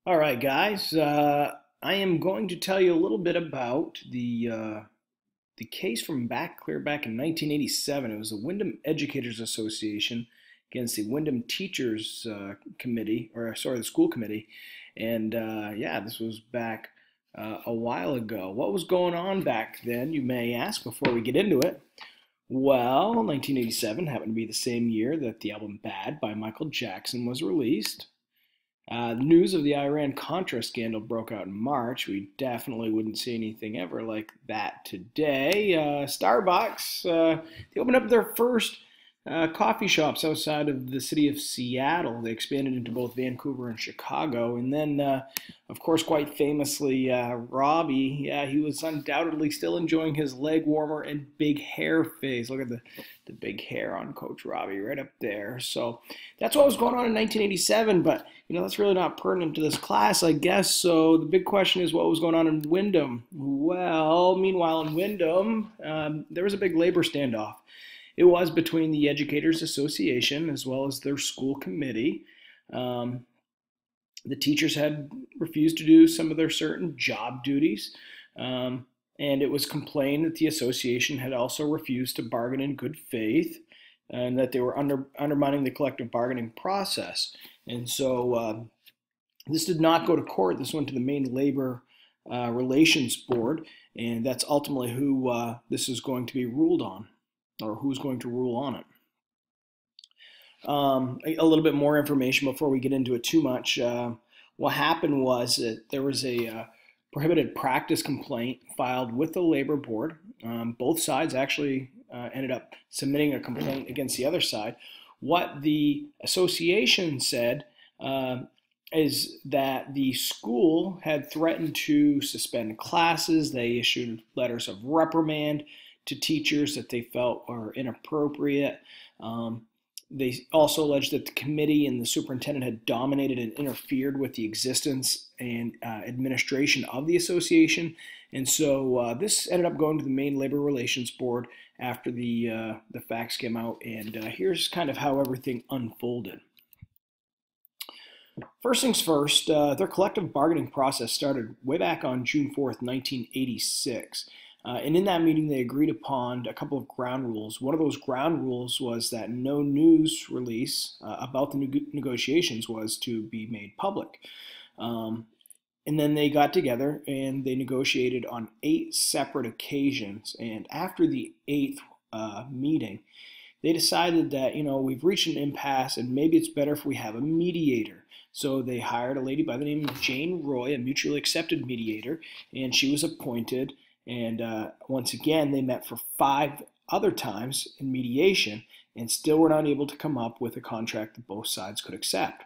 All right, guys. I am going to tell you a little bit about the case from clear back in 1987. It was the Wyndham Educators Association against the Wyndham Teachers Committee, or sorry, the school committee. And yeah, this was back a while ago. What was going on back then, you may ask, before we get into it? Well, 1987 happened to be the same year that the album Bad by Michael Jackson was released. News of the Iran-Contra scandal broke out in March. We definitely wouldn't see anything ever like that today. Starbucks, they opened up their first coffee shops outside of the city of Seattle. They expanded into both Vancouver and Chicago. And then, of course, quite famously, Robbie, yeah, he was undoubtedly still enjoying his leg warmer and big hair phase. Look at the big hair on Coach Robbie right up there. So that's what was going on in 1987, but that's really not pertinent to this class, I guess. So the big question is, what was going on in Wyndham? Well, meanwhile in Wyndham, there was a big labor standoff. It was between the Educators Association as well as their school committee. Um, the teachers had refused to do some of their certain job duties, and it was complained that the association had also refused to bargain in good faith and that they were undermining the collective bargaining process. And so this did not go to court. This went to the Maine Labor Relations Board, and that's ultimately who this is going to be ruled on, or who's going to rule on it. A little bit more information before we get into it too much. What happened was that there was a prohibited practice complaint filed with the labor board. Both sides actually ended up submitting a complaint against the other side. What the association said is that the school had threatened to suspend classes. They issued letters of reprimand to teachers that they felt were inappropriate. They also alleged that the committee and the superintendent had dominated and interfered with the existence and administration of the association. And so this ended up going to the Maine Labor Relations Board after the facts came out. And here's kind of how everything unfolded. First things first, their collective bargaining process started way back on June 4th, 1986. And in that meeting, they agreed upon a couple of ground rules. One of those ground rules was that no news release about the negotiations was to be made public. And then they got together and they negotiated on 8 separate occasions. And after the 8th meeting, they decided that, we've reached an impasse and maybe it's better if we have a mediator. So they hired a lady by the name of Jane Roy, a mutually accepted mediator, and she was appointed. And once again, they met for 5 other times in mediation and still were not able to come up with a contract that both sides could accept.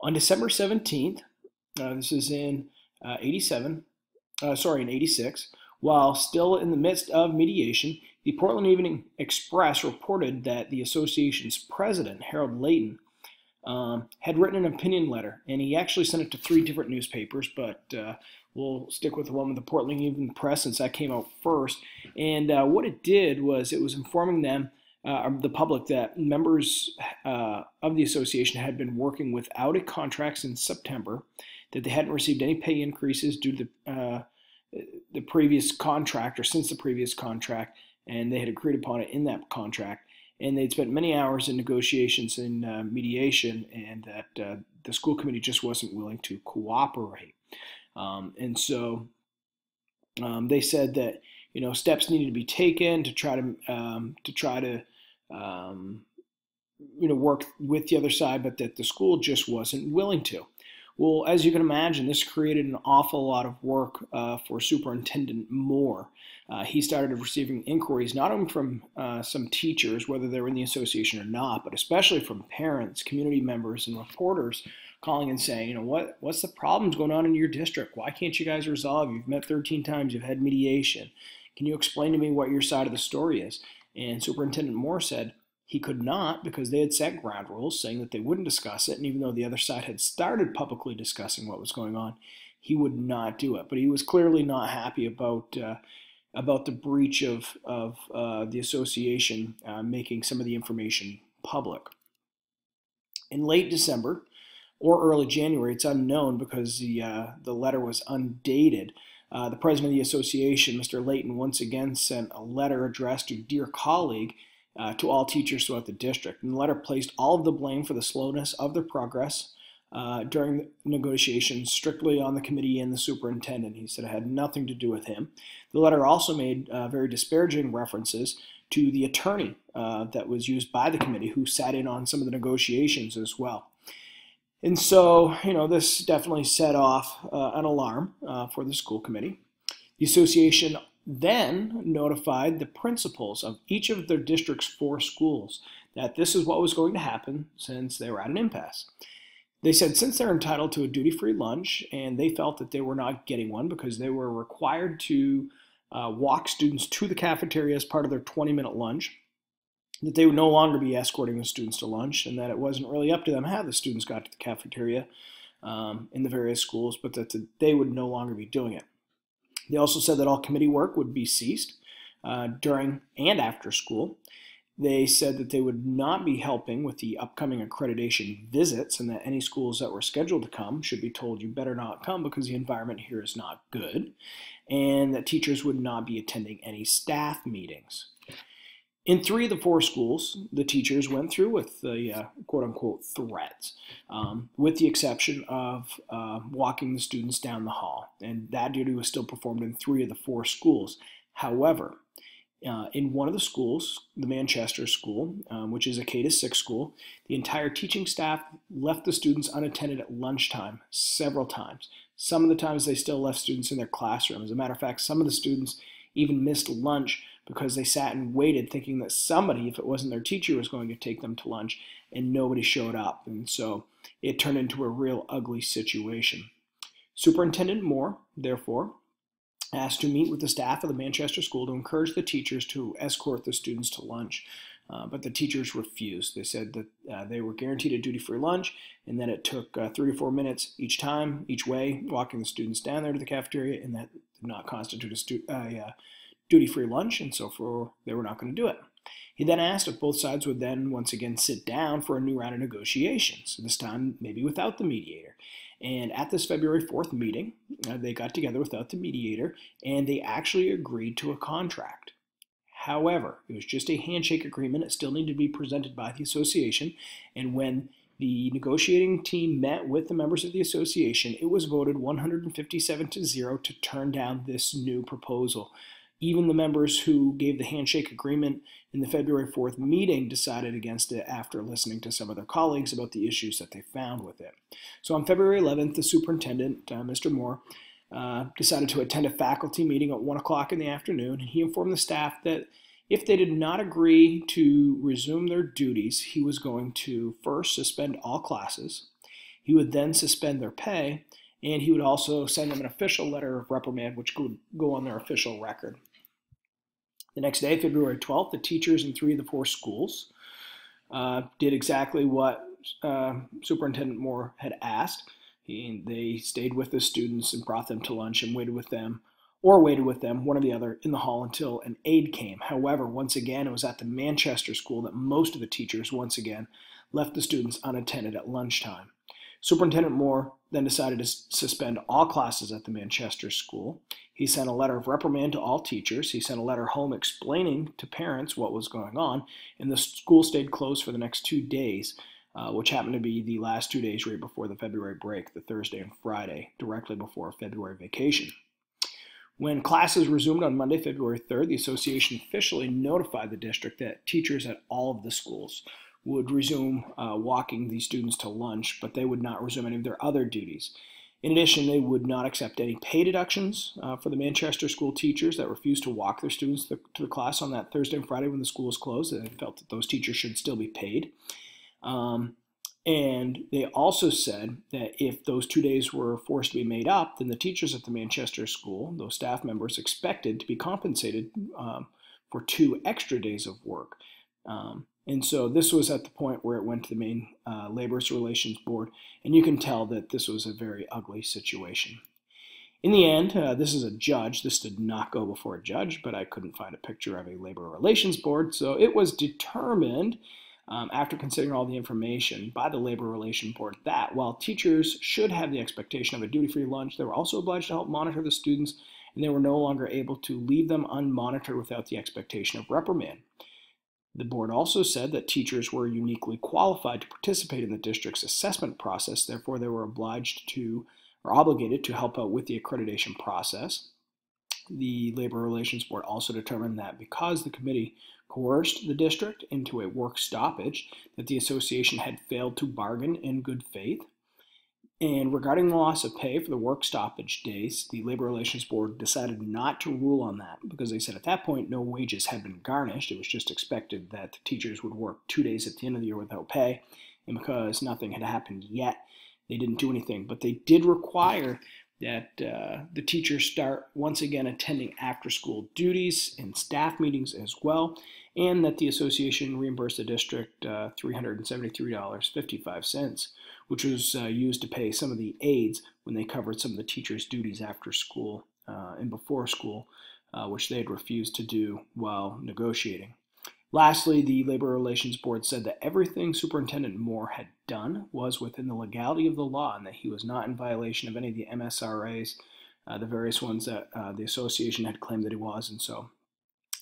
On December 17th, this is in 86, while still in the midst of mediation, the Portland Evening Express reported that the association's president, Harold Layton, had written an opinion letter, and he actually sent it to 3 different newspapers, but we'll stick with the one with the Portland Evening Press since that came out first. And what it did was it was informing them, the public, that members of the association had been working without a contract since September, that they hadn't received any pay increases due to the previous contract or since the previous contract, and they had agreed upon it in that contract. And they'd spent many hours in negotiations and mediation, and that the school committee just wasn't willing to cooperate. And so they said that steps needed to be taken to try to work with the other side, but that the school just wasn't willing to. Well, as you can imagine, this created an awful lot of work for Superintendent Moore. He started receiving inquiries not only from some teachers, whether they were in the association or not, but especially from parents, community members, and reporters calling and saying, what's the problems going on in your district? Why can't you guys resolve? You've met 13 times, you've had mediation. Can you explain to me what your side of the story is? And Superintendent Moore said he could not, because they had set ground rules saying that they wouldn't discuss it. And even though the other side had started publicly discussing what was going on, he would not do it. But he was clearly not happy about the breach of the association making some of the information public. In late December, or early January. It's unknown because the letter was undated. The president of the association, Mr. Layton, once again sent a letter addressed to dear colleague to all teachers throughout the district. And the letter placed all of the blame for the slowness of their progress during the negotiations strictly on the committee and the superintendent. He said it had nothing to do with him. The letter also made very disparaging references to the attorney that was used by the committee, who sat in on some of the negotiations as well. And so, this definitely set off an alarm for the school committee. The association then notified the principals of each of their district's 4 schools that this is what was going to happen since they were at an impasse. They said since they're entitled to a duty-free lunch, and they felt that they were not getting one because they were required to walk students to the cafeteria as part of their 20-minute lunch, that they would no longer be escorting the students to lunch, and that it wasn't really up to them how the students got to the cafeteria in the various schools, but that they would no longer be doing it. They also said that all committee work would be ceased during and after school. They said that they would not be helping with the upcoming accreditation visits, and that any schools that were scheduled to come should be told you better not come because the environment here is not good, and that teachers would not be attending any staff meetings. In 3 of the 4 schools, the teachers went through with the quote-unquote threats, with the exception of walking the students down the hall, and that duty was still performed in 3 of the 4 schools. However, in one of the schools, the Manchester School, which is a K-6 school, the entire teaching staff left the students unattended at lunchtime several times. Some of the times they still left students in their classroom. As a matter of fact, some of the students even missed lunch because they sat and waited thinking that somebody, if it wasn't their teacher, was going to take them to lunch, and nobody showed up. And so it turned into a real ugly situation. Superintendent Moore, therefore, asked to meet with the staff of the Manchester School to encourage the teachers to escort the students to lunch. But the teachers refused. They said that they were guaranteed a duty-free lunch, and that it took 3 to 4 minutes each time, each way, walking the students down there to the cafeteria, and that did not constitute a duty-free lunch, and so they were not going to do it. He then asked if both sides would then once again sit down for a new round of negotiations, this time maybe without the mediator. And at this February 4th meeting, they got together without the mediator, and they actually agreed to a contract. However, it was just a handshake agreement. It still needed to be presented by the association, and when the negotiating team met with the members of the association, it was voted 157-0 to turn down this new proposal. Even the members who gave the handshake agreement in the February 4th meeting decided against it after listening to some of their colleagues about the issues that they found with it. So on February 11th, the superintendent, Mr. Moore, decided to attend a faculty meeting at 1 o'clock in the afternoon, and he informed the staff that if they did not agree to resume their duties, he was going to first suspend all classes, he would then suspend their pay, and he would also send them an official letter of reprimand, which would go on their official record. The next day, February 12th, the teachers in 3 of the 4 schools did exactly what Superintendent Moore had asked. They stayed with the students and brought them to lunch and waited with them, one or the other, in the hall until an aide came. However, once again, it was at the Manchester School that most of the teachers, once again, left the students unattended at lunchtime. Superintendent Moore then decided to suspend all classes at the Manchester School. He sent a letter of reprimand to all teachers. He sent a letter home explaining to parents what was going on, and the school stayed closed for the next 2 days, which happened to be the last 2 days right before the February break, the Thursday and Friday, directly before February vacation. When classes resumed on Monday, February 3rd, the association officially notified the district that teachers at all of the schools would resume walking these students to lunch, but they would not resume any of their other duties. In addition, they would not accept any pay deductions for the Manchester School teachers that refused to walk their students to the class on that Thursday and Friday when the school was closed. They felt that those teachers should still be paid. And they also said that if those 2 days were forced to be made up, then the teachers at the Manchester School, those staff members, expected to be compensated for 2 extra days of work. And so this was at the point where it went to the Maine Labor Relations Board, and you can tell that this was a very ugly situation. In the end, this is a judge. This did not go before a judge, but I couldn't find a picture of a Labor Relations Board, so it was determined after considering all the information by the Labor Relations Board, that while teachers should have the expectation of a duty-free lunch, they were also obliged to help monitor the students, and they were no longer able to leave them unmonitored without the expectation of reprimand. The board also said that teachers were uniquely qualified to participate in the district's assessment process, therefore they were obliged to or obligated to help out with the accreditation process. The Labor Relations Board also determined that because the committee coerced the district into a work stoppage, that the association had failed to bargain in good faith. And regarding the loss of pay for the work stoppage days, the Labor Relations Board decided not to rule on that because they said at that point no wages had been garnished. It was just expected that the teachers would work 2 days at the end of the year without pay. And because nothing had happened yet, they didn't do anything. But they did require that the teachers start once again attending after-school duties and staff meetings as well, and that the association reimbursed the district $373.55, which was used to pay some of the aides when they covered some of the teachers' duties after school and before school, which they had refused to do while negotiating. Lastly, the Labor Relations Board said that everything Superintendent Moore had done was within the legality of the law and that he was not in violation of any of the MSRAs, the various ones that the association had claimed that he was. And so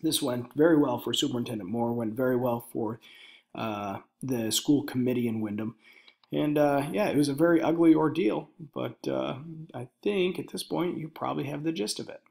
this went very well for Superintendent Moore, went very well for the school committee in Windham. And yeah, it was a very ugly ordeal, but I think at this point you probably have the gist of it.